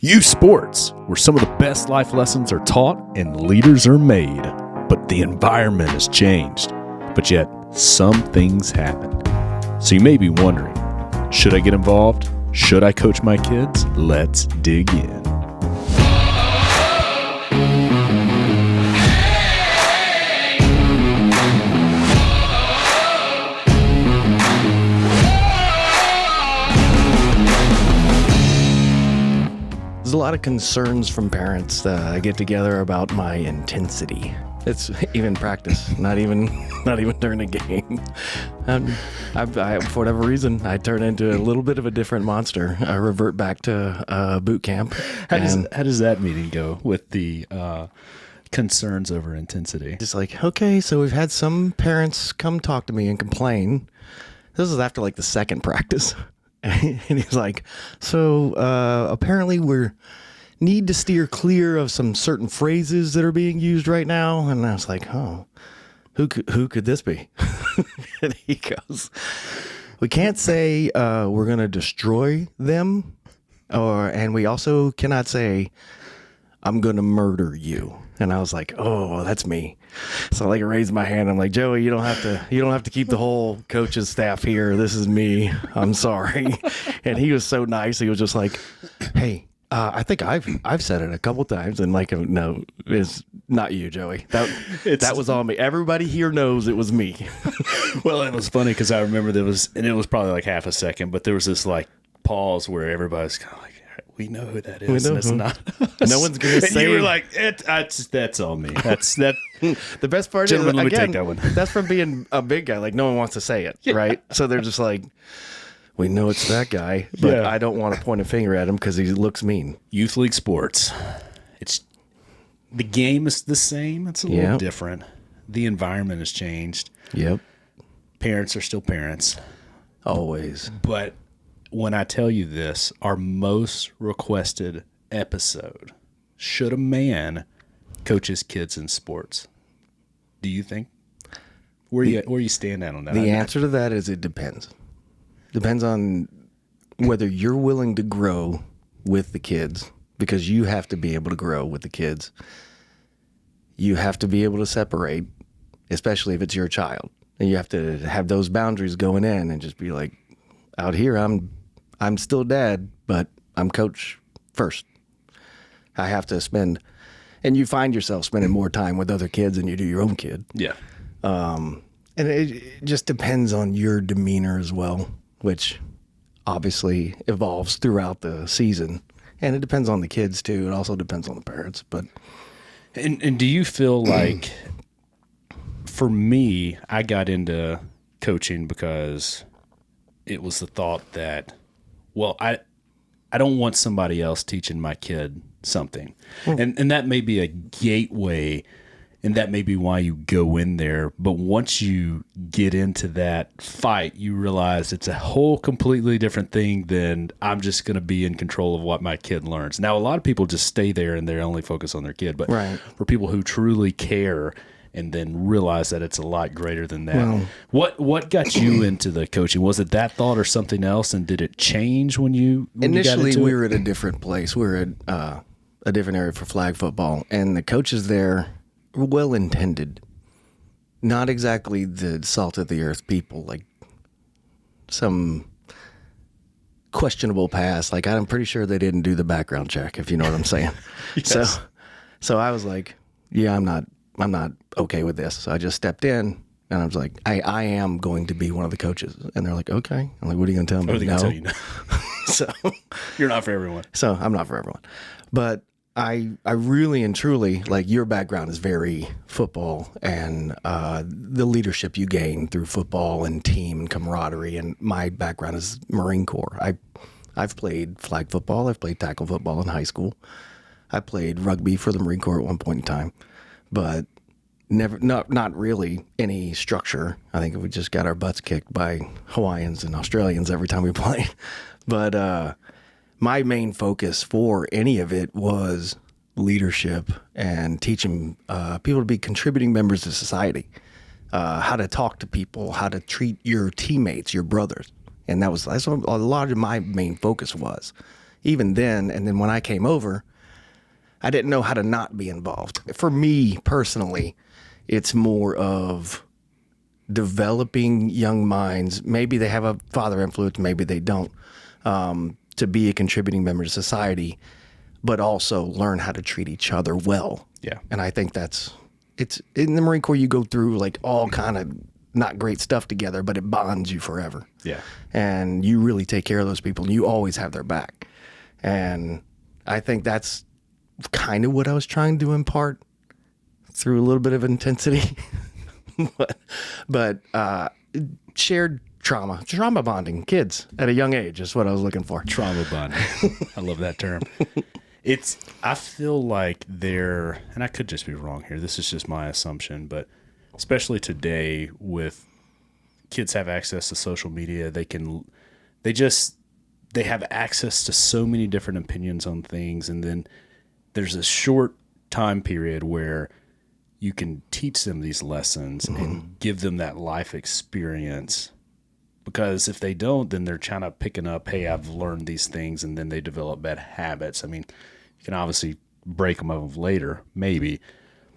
Youth sports, where some of the best life lessons are taught and leaders are made. But the environment has changed. But yet, some things happen. So you may be wondering, should I get involved? Should I coach my kids? Let's dig in. There's a lot of concerns from parents that I get together about my intensity. It's even practice, not even during the game. I, for whatever reason, I turn into a little bit of a different monster. I revert back to boot camp. How does that meeting go with the concerns over intensity? Just like, okay, so we've had some parents come talk to me and complain. This is after like the second practice. And he's like, so apparently we need to steer clear of some certain phrases that are being used right now. And I was like, oh, who could this be? And he goes, we can't say we're going to destroy them. And we also cannot say, I'm going to murder you. And I was like, oh, that's me. So I raised my hand. I'm like, Joey, you don't have to keep the whole coach's staff here. This is me. I'm sorry. And he was so nice. He was just like, hey, I think I've said it a couple times. And like, no, it's not you, Joey. That was on me. Everybody here knows it was me. Well, it was funny because I remember it was probably like half a second, but there was this like pause where everybody's kind of like, we know who that is, and it's not us. No one's going to say. And you were like, that's all me. That's that. The best part Gentlemen, is, let me again, take that one. That's from being a big guy. Like, no one wants to say it, right? So they're just like, we know it's that guy, but I don't want to point a finger at him because he looks mean. Youth league sports. The game is the same. It's a little different. The environment has changed. Yep. Parents are still parents. Always. But when I tell you this, our most requested episode, should a man coach his kids in sports? Do you think? Where you stand at on that? The answer to that is it depends. Depends on whether you're willing to grow with the kids, because you have to be able to grow with the kids. You have to be able to separate, especially if it's your child. And you have to have those boundaries going in and just be like, out here, I'm still dad, but I'm coach first. I have to spend, and you find yourself spending more time with other kids than you do your own kid. Yeah. And it just depends on your demeanor as well, which obviously evolves throughout the season. And it depends on the kids too. It also depends on the parents. But and do you feel like, for me, I got into coaching because it was the thought that, well, I don't want somebody else teaching my kid something. And that may be a gateway, and that may be why you go in there. But once you get into that fight, you realize it's a whole completely different thing than I'm just going to be in control of what my kid learns. Now, a lot of people just stay there and they only focus on their kid. But for people who truly care and then realize that it's a lot greater than that. Well, what got you into the coaching? Was it that thought or something else? And did it change when initially you got into we were at a different place. We were at a different area for flag football, and the coaches there were well intended. Not exactly the salt of the earth people, like some questionable past. Like, I'm pretty sure they didn't do the background check, if you know what I'm saying. Yes. So I was like, yeah, I'm not okay with this. So I just stepped in, and I was like, I am going to be one of the coaches. And they're like, okay. I'm like, what are you going to tell me? I was going to tell you no. So You're not for everyone. So I'm not for everyone. But I really and truly, like, your background is very football and the leadership you gain through football and team and camaraderie. And my background is Marine Corps. I've played flag football. I've played tackle football in high school. I played rugby for the Marine Corps at one point in time. But not really any structure. I think we just got our butts kicked by Hawaiians and Australians every time we played. But my main focus for any of it was leadership and teaching people to be contributing members of society, how to talk to people, how to treat your teammates, your brothers. And that's what a lot of my main focus was. even then, and then when I came over, I didn't know how to not be involved. For me personally, it's more of developing young minds. Maybe they have a father influence, maybe they don't, to be a contributing member to society, but also learn how to treat each other well. Yeah. And I think it's in the Marine Corps, you go through like all kind of not great stuff together, but it bonds you forever. Yeah. And you really take care of those people, and you always have their back. And I think that's kind of what I was trying to impart through a little bit of intensity. but shared trauma bonding kids at a young age is what I was looking for. Trauma bonding. I love that term. I feel like and I could just be wrong here, this is just my assumption, but especially today with kids have access to social media, they have access to so many different opinions on things. And then there's a short time period where you can teach them these lessons and give them that life experience. Because if they don't, then they're kind of picking up, hey, I've learned these things, and then they develop bad habits. I mean, you can obviously break them up later, maybe.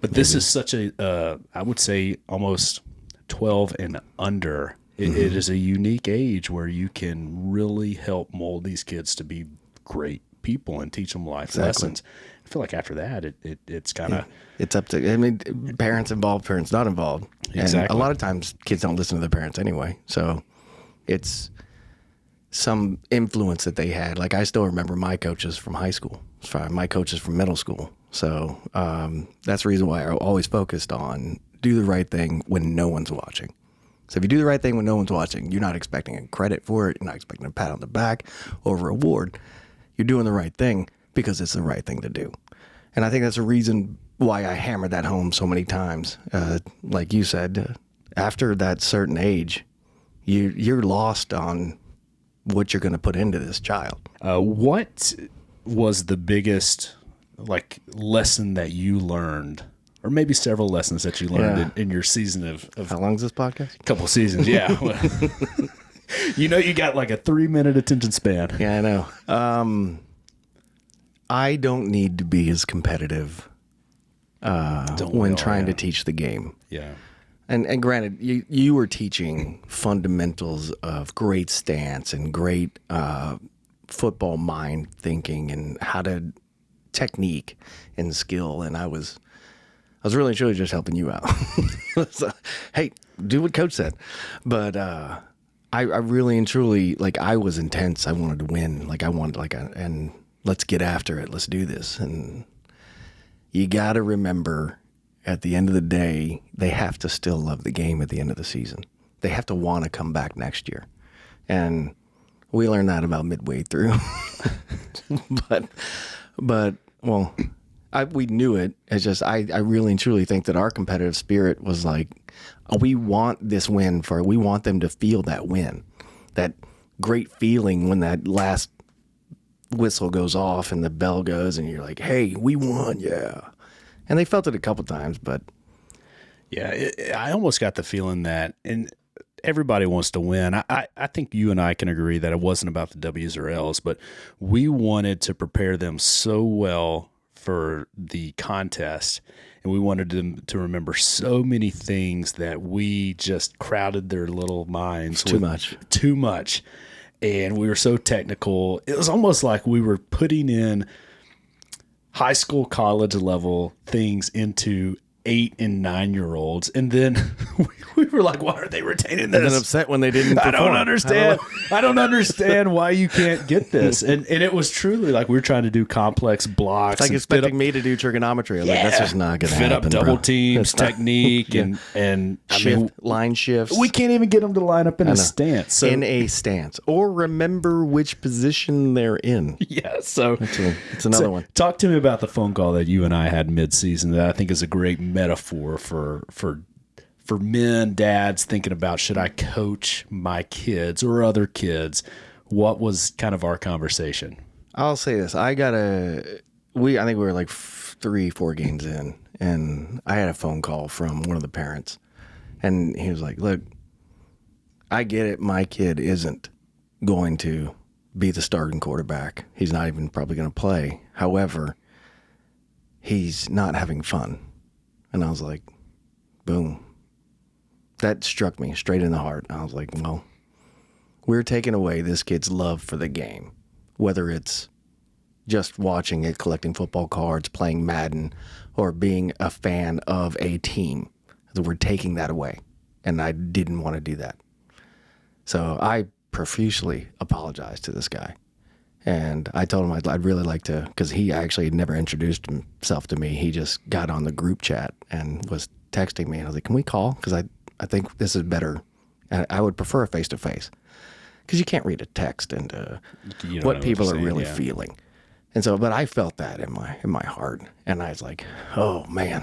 But this is such I would say almost 12 and under. It is a unique age where you can really help mold these kids to be great people and teach them life lessons. I feel like after that, it's kind of... It's up to, parents involved, parents not involved. Exactly. And a lot of times kids don't listen to their parents anyway. So it's some influence that they had. Like I still remember my coaches from high school, my coaches from middle school. So that's the reason why I always focused on do the right thing when no one's watching. So if you do the right thing when no one's watching, you're not expecting a credit for it. You're not expecting a pat on the back or a reward. You're doing the right thing because it's the right thing to do. And I think that's a reason why I hammered that home so many times. Like you said, after that certain age, you're lost on what you're going to put into this child. What was the biggest lesson that you learned, or maybe several lessons that you learned in your season of How long is this podcast? A couple seasons, yeah. You got like a 3-minute attention span. Yeah, I know. I don't need to be as competitive when trying to teach the game. Yeah. And granted, you were teaching fundamentals of great stance and great football mind thinking and how to technique and skill, and I was really truly just helping you out. So, hey, do what coach said. But I really and truly, I was intense. I wanted to win. I wanted and let's get after it. Let's do this. And you got to remember, at the end of the day, they have to still love the game at the end of the season. They have to want to come back next year. And we learned that about midway through. but we knew it. It's just I really and truly think that our competitive spirit was we want this win we want them to feel that win, that great feeling when that last whistle goes off and the bell goes and you're like, hey, we won, yeah. And they felt it a couple times, but yeah, I almost got the feeling that, and everybody wants to win. I think you and I can agree that it wasn't about the W's or L's, but we wanted to prepare them so well for the contest, and we wanted them to remember so many things that we just crowded their little minds with too much. And we were so technical. It was almost like we were putting in high school, college level things into 8 and 9-year-olds, and then we were like, "Why are they retaining this?" And then upset when they didn't perform. I don't understand. I don't understand why you can't get this. And it was truly like we were trying to do complex blocks. It's like expecting me to do trigonometry. I was like, that's just not going to happen. Fit up double teams, technique, and line shifts. We can't even get them to line up in a stance. So. In a stance, or remember which position they're in. Yeah. So it's another one. Talk to me about the phone call that you and I had mid-season that I think is a great metaphor for men, dads thinking about, should I coach my kids or other kids? What was kind of our conversation? I'll say this. I think we were 3-4 games in, and I had a phone call from one of the parents, and he was like, look, I get it. My kid isn't going to be the starting quarterback. He's not even probably going to play. However, he's not having fun. And I was like, boom. That struck me straight in the heart. I was like, well, we're taking away this kid's love for the game, whether it's just watching it, collecting football cards, playing Madden, or being a fan of a team. We're taking that away. And I didn't want to do that. So I profusely apologized to this guy. And I told him I'd really like to, because he actually had never introduced himself to me. He just got on the group chat and was texting me. And I was like, can we call? Because I think this is better. I would prefer a face-to-face. Because you can't read a text into what people are really feeling. And so, but I felt that in my heart. And I was like, oh, man.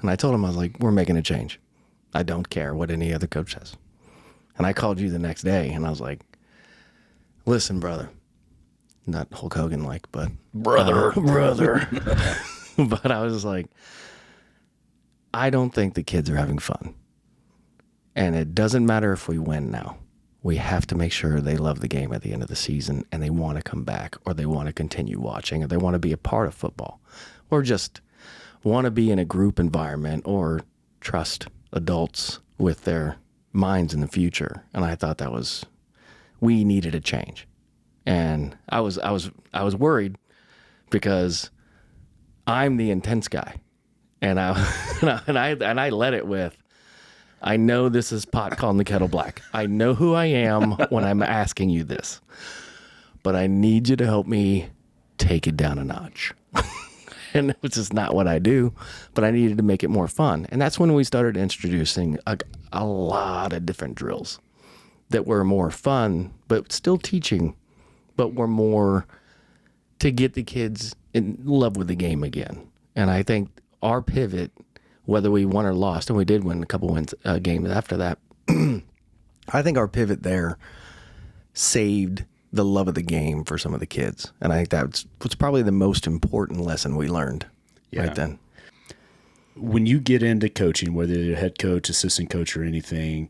And I told him, I was like, we're making a change. I don't care what any other coach says. And I called you the next day, and I was like, listen, brother. Not Hulk Hogan-like, but... Brother. But I was just like, I don't think the kids are having fun. And it doesn't matter if we win now. We have to make sure they love the game at the end of the season, and they want to come back, or they want to continue watching, or they want to be a part of football, or just want to be in a group environment, or trust adults with their minds in the future. And I thought we needed a change. And I was worried because I'm the intense guy. And I let it with, I know this is pot calling the kettle black. I know who I am when I'm asking you this, but I need you to help me take it down a notch. And which is not what I do, but I needed to make it more fun. And that's when we started introducing a lot of different drills that were more fun, but still teaching, but were more to get the kids in love with the game again. And I think our pivot, whether we won or lost, and we did win a couple games after that, I think our pivot there saved the love of the game for some of the kids. And I think that's probably the most important lesson we learned right then. When you get into coaching, whether you're a head coach, assistant coach, or anything,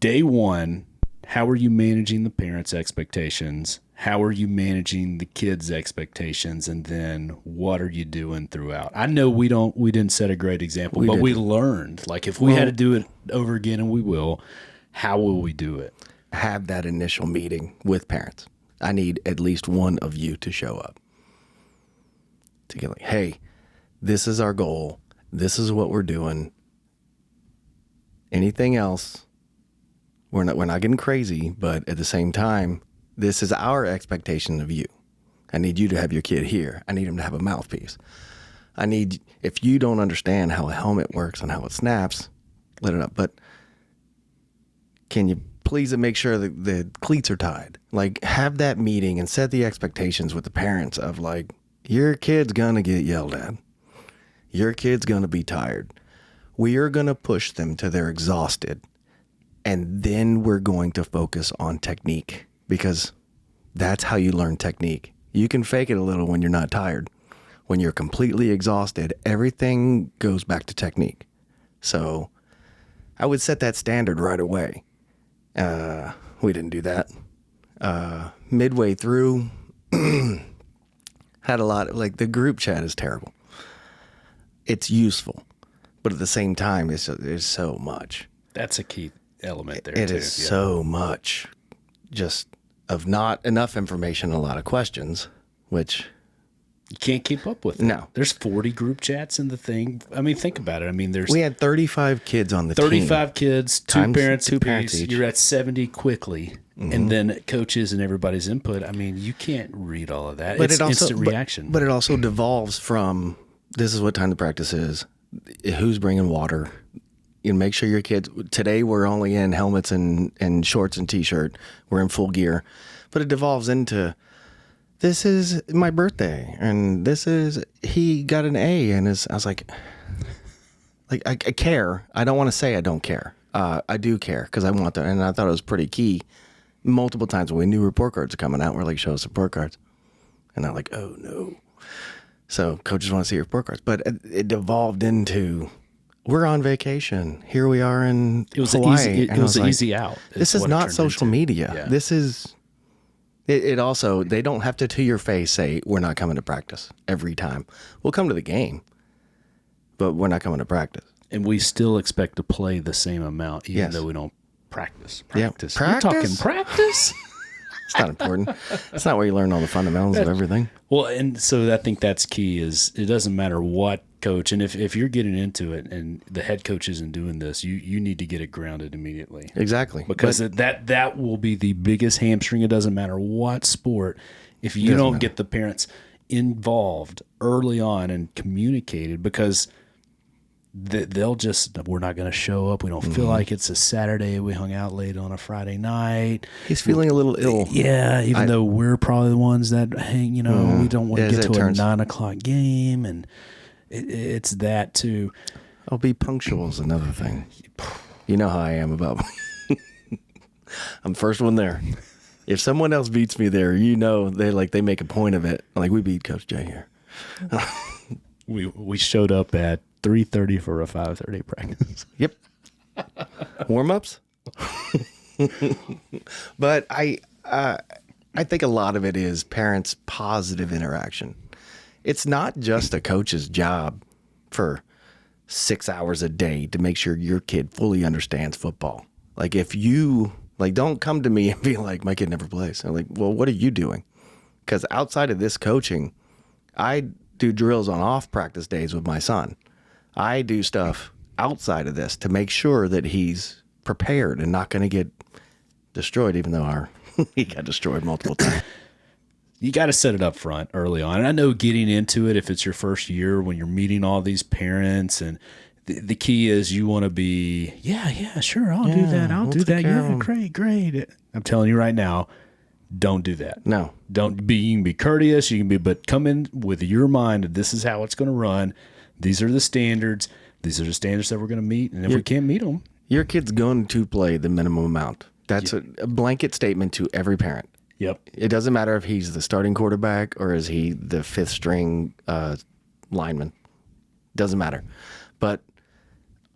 day one, how are you managing the parents' expectations? How are you managing the kids' expectations? And then what are you doing throughout? I know we didn't set a great example, but we learned. Like if we had to do it over again, and we will, how will we do it? Have that initial meeting with parents. I need at least one of you to show up. To get like, hey, this is our goal. This is what we're doing. Anything else, we're not getting crazy, but at the same time, this is our expectation of you. I need you to have your kid here. I need him to have a mouthpiece. If you don't understand how a helmet works and how it snaps, let it up. But can you please make sure that the cleats are tied? Like, have that meeting and set the expectations with the parents of like, your kid's gonna get yelled at. Your kid's gonna be tired. We are gonna push them till they're exhausted. And then we're going to focus on technique, because that's how you learn technique. You can fake it a little when you're not tired. When you're completely exhausted, everything goes back to technique. So I would set that standard right away. We didn't do that. Midway through, had a lot of, like, the group chat is terrible. It's useful, but at the same time, there's so much. That's a key element there. It is so much just of not enough information, a lot of questions, which you can't keep up with. No. There's 40 group chats in the thing. I mean, think about it. I mean, we had 35 kids on the team. 35 kids, two parents each. You're at 70 quickly. Mm-hmm. And then coaches and everybody's input. I mean, you can't read all of that. It's instant reaction. But it also devolves from, this is what time the practice is, who's bringing water. You know, make sure your kids, today we're only in helmets and shorts and t-shirt. We're in full gear. But it devolves into, this is my birthday, and he got an A, and I was like I care. I don't want to say I don't care. I do care, because I want that, and I thought it was pretty key. Multiple times when we knew report cards are coming out, we're like, show us report cards. And I'm like, oh no. So coaches want to see your report cards. But it devolved into, we're on vacation. Here we are in Hawaii. It was an easy out. This is not social media. Yeah. This is It also, they don't have to your face say, we're not coming to practice every time. We'll come to the game, but we're not coming to practice. And we still expect to play the same amount, even though we don't practice. Practice. Yeah. You're talking practice? It's not important. It's not where you learn all the fundamentals of everything. Well, and so I think that's key is it doesn't matter what coach, and if you're getting into it and the head coach isn't doing this, you need to get it grounded immediately. Exactly. Because that will be the biggest hamstring. It doesn't matter what sport. If you don't get the parents involved early on and communicated, because they'll just, we're not going to show up. We don't feel like it's a Saturday. We hung out late on a Friday night. He's feeling a little ill. Yeah, even though we're probably the ones that hang, we don't want to get to a 9:00 game, and it's that too. I'll be punctual is another thing. You know how I am about I'm first one there. If someone else beats me there, they make a point of it. Like, we beat Coach J here. We showed up at 3:30 for a 5:30 practice. Yep. Warm-ups. But I think a lot of it is parents' positive interaction. It's not just a coach's job for 6 hours a day to make sure your kid fully understands football. Like, if you, don't come to me and be like, my kid never plays. I'm like, well, what are you doing? Because outside of this coaching, I do drills on off practice days with my son. I do stuff outside of this to make sure that he's prepared and not going to get destroyed, even though he got destroyed multiple times. You got to set it up front early on. And I know getting into it, if it's your first year when you're meeting all these parents, and the key is you want to be, yeah, sure, I'll do that. I'll do that. Yeah, great. I'm telling you right now, don't do that. No. Don't be, you can be courteous, but come in with your mind that this is how it's going to run. These are the standards. These are the standards that we're going to meet. And if we can't meet them, your kid's going to play the minimum amount. That's a blanket statement to every parent. Yep. It doesn't matter if he's the starting quarterback or is he the fifth string lineman. Doesn't matter. But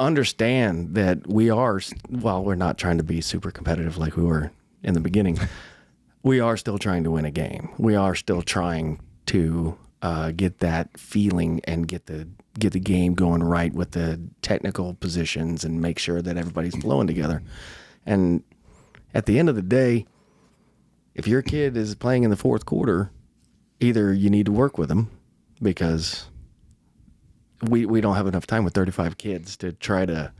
understand that while we're not trying to be super competitive like we were in the beginning, we are still trying to win a game. We are still trying to get that feeling and get the game going right with the technical positions and make sure that everybody's flowing together. And at the end of the day, if your kid is playing in the fourth quarter, either you need to work with them, because we don't have enough time with 35 kids to try to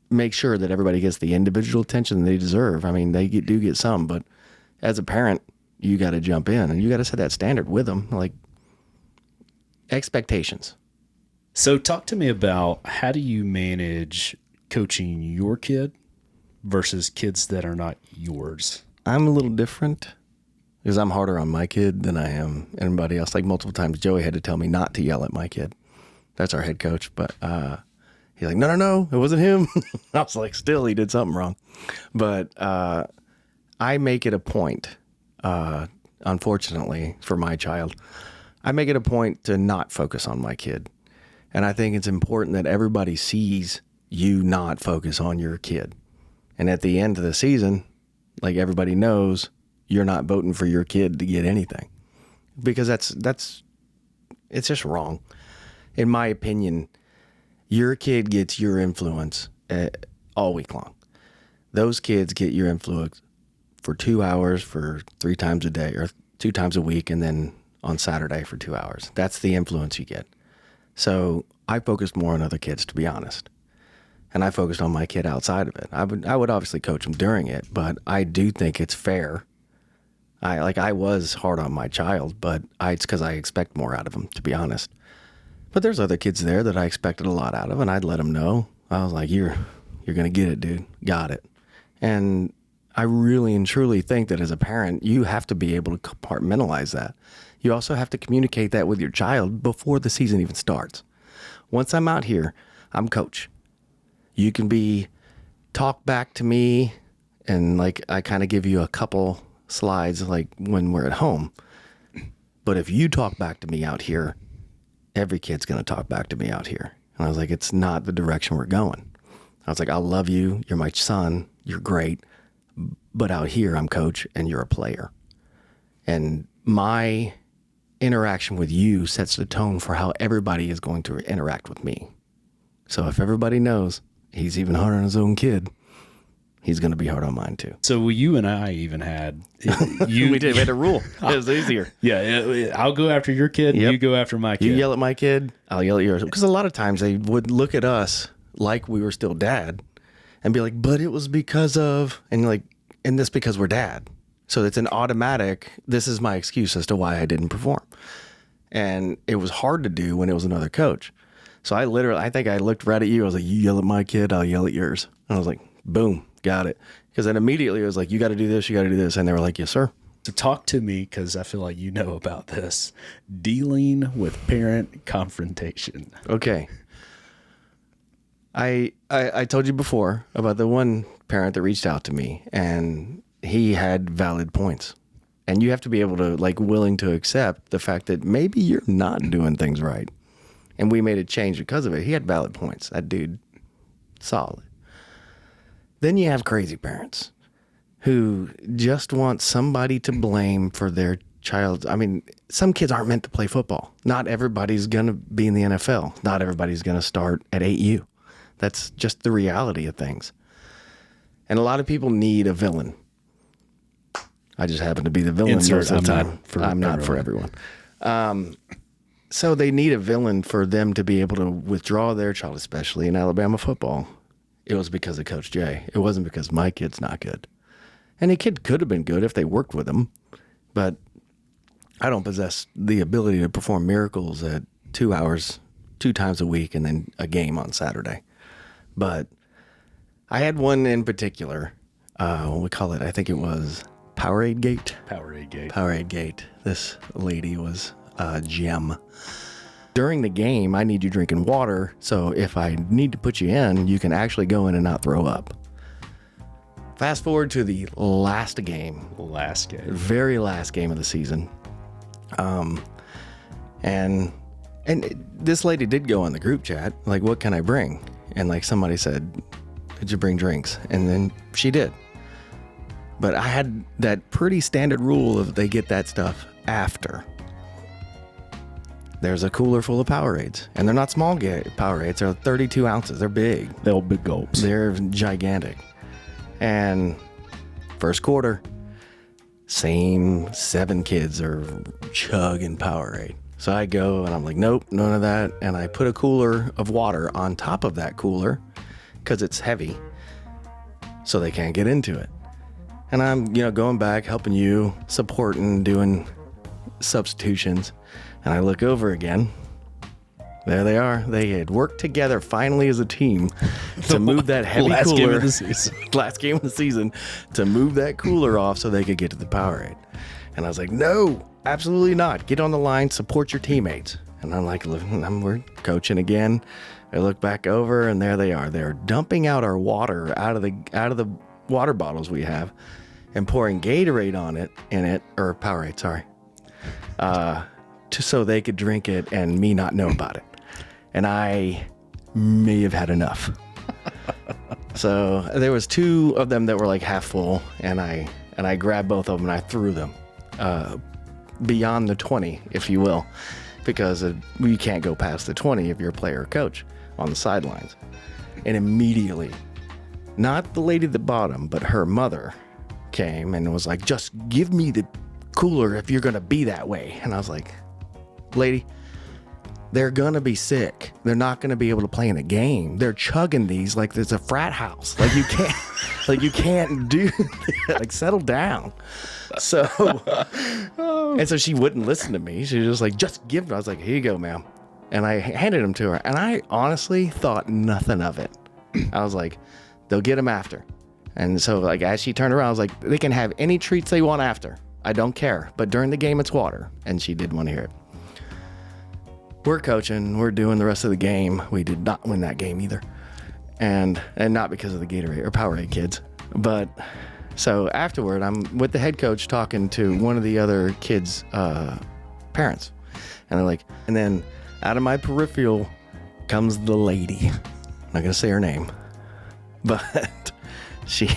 make sure that everybody gets the individual attention they deserve. I mean, they do get some, but as a parent, you got to jump in and you got to set that standard with them, like expectations. So talk to me about, how do you manage coaching your kid versus kids that are not yours? I'm a little different because I'm harder on my kid than I am anybody else. Like, multiple times Joey had to tell me not to yell at my kid. That's our head coach. But he's like, no, it wasn't him. I was like, still, he did something wrong. But I make it a point, unfortunately for my child, I make it a point to not focus on my kid. And I think it's important that everybody sees you not focus on your kid. And at the end of the season, like, everybody knows you're not voting for your kid to get anything, because it's just wrong. In my opinion, your kid gets your influence all week long. Those kids get your influence for 2 hours for 3 times a day or 2 times a week, and then on Saturday for 2 hours. That's the influence you get. So I focused more on other kids, to be honest. And I focused on my kid outside of it. I would obviously coach him during it, but I do think it's fair. I was hard on my child, but it's because I expect more out of him, to be honest. But there's other kids there that I expected a lot out of, and I'd let them know. I was like, you're going to get it, dude. Got it. And I really and truly think that as a parent, you have to be able to compartmentalize that. You also have to communicate that with your child before the season even starts. Once I'm out here, I'm coach. You can talk back to me, and like, I kind of give you a couple slides like when we're at home. But if you talk back to me out here, every kid's going to talk back to me out here. And I was like, it's not the direction we're going. I was like, I love you. You're my son. You're great. But out here, I'm coach and you're a player. And my interaction with you sets the tone for how everybody is going to interact with me. So if everybody knows he's even hard on his own kid, he's going to be hard on mine too. So you and I even had We had a rule. It was easier. Yeah, I'll go after your kid. Yep. You go after my kid. You yell at my kid, I'll yell at yours. Because a lot of times they would look at us like we were still dad and be like, but it was because of, and like, and this because we're dad. So it's an automatic, this is my excuse as to why I didn't perform. And it was hard to do when it was another coach. So I think I looked right at you. I was like, you yell at my kid, I'll yell at yours. And I was like, boom, got it. Because then immediately it was like, you got to do this, you got to do this. And they were like, yes, sir. So talk to me, because I feel like you know about this. Dealing with parent confrontation. Okay. I told you before about the one parent that reached out to me, and he had valid points. And you have to be able to, like, willing to accept the fact that maybe you're not doing things right. And we made a change because of it. He had valid points. That dude, solid. Then you have crazy parents who just want somebody to blame for their child. I mean, some kids aren't meant to play football. Not everybody's going to be in the NFL. Not everybody's going to start at 8U. That's just the reality of things. And a lot of people need a villain. I just happen to be the villain most of the time. I'm not for everyone. So they need a villain for them to be able to withdraw their child, especially in Alabama football. It was because of Coach Jay. It wasn't because my kid's not good. And the kid could have been good if they worked with him, but I don't possess the ability to perform miracles at 2 hours, 2 times a week, and then a game on Saturday. But I had one in particular, what we call it, I think it was Powerade Gate. Powerade Gate. This lady was a gem. During the game, I need you drinking water, so if I need to put you in, you can actually go in and not throw up. Fast forward to the last game. Very last game of the season. And this lady did go on the group chat, like, what can I bring? And like somebody said, did you bring drinks? And then she did. But I had that pretty standard rule of they get that stuff after. There's a cooler full of Powerades, and they're not small Powerades. They're 32 ounces. They're big. They're big gulps. They're gigantic. And first quarter, same 7 kids are chugging Powerade. So I go and I'm like, nope, none of that. And I put a cooler of water on top of that cooler because it's heavy, so they can't get into it. And I'm, going back, helping you, supporting, doing substitutions. And I look over again. There they are. They had worked together finally as a team to move that heavy last cooler. Game of the season. Last game of the season, to move that cooler off so they could get to the Powerade. And I was like, no, absolutely not. Get on the line, support your teammates. And I'm like, we're coaching again. I look back over, and there they are. They're dumping out our water out of the water bottles we have, and pouring Gatorade or Powerade, sorry, so they could drink it and me not know about it. And I may have had enough. So there was 2 of them that were like half full, and I grabbed both of them and I threw them beyond the 20, if you will, because you can't go past the 20 if you're a player or coach on the sidelines. And immediately, not the lady at the bottom, but her mother came and was like, just give me the cooler if you're going to be that way. And I was like, lady, they're going to be sick. They're not going to be able to play in a game. They're chugging these like there's a frat house. Like you can't do that. Like, settle down. So, and so she wouldn't listen to me. She was just like, just give them. I was like, here you go, ma'am. And I handed them to her. And I honestly thought nothing of it. I was like, they'll get them after. And so, like, as she turned around, I was like, they can have any treats they want after. I don't care. But during the game, it's water. And she did want to hear it. We're coaching. We're doing the rest of the game. We did not win that game either. And not because of the Gatorade or Powerade kids. But so afterward, I'm with the head coach talking to one of the other kids' parents. And they're like, and then out of my peripheral comes the lady. I'm not going to say her name. But she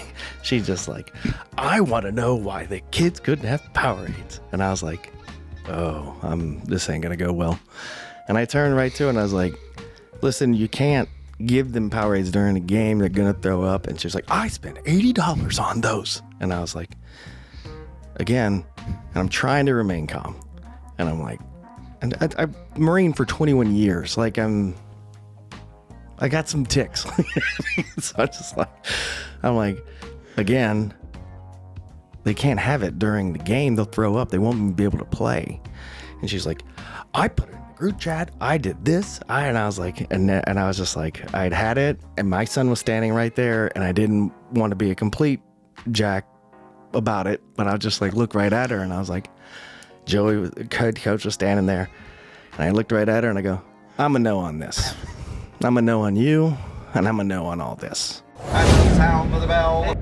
She's just like, I want to know why the kids couldn't have Powerades. And I was like, oh, this ain't going to go well. And I turned right to her and I was like, listen, you can't give them Powerades during the game. They're going to throw up. And she's like, I spent $80 on those. And I was like, again, and I'm trying to remain calm. And I'm like, and I'm Marine for 21 years. Like I got some ticks. So I'm like, again, they can't have it during the game. They'll throw up. They won't be able to play. And she's like, I put it in the group chat. I did this. And I was like, and I was just like, I'd had it. And my son was standing right there. And I didn't want to be a complete jack about it. But I just like look right at her. And I was like, Joey, the coach, was standing there. And I looked right at her and I go, I'm a no on this. I'm a no on you, and I'm a no on all this. And the sound of the bell.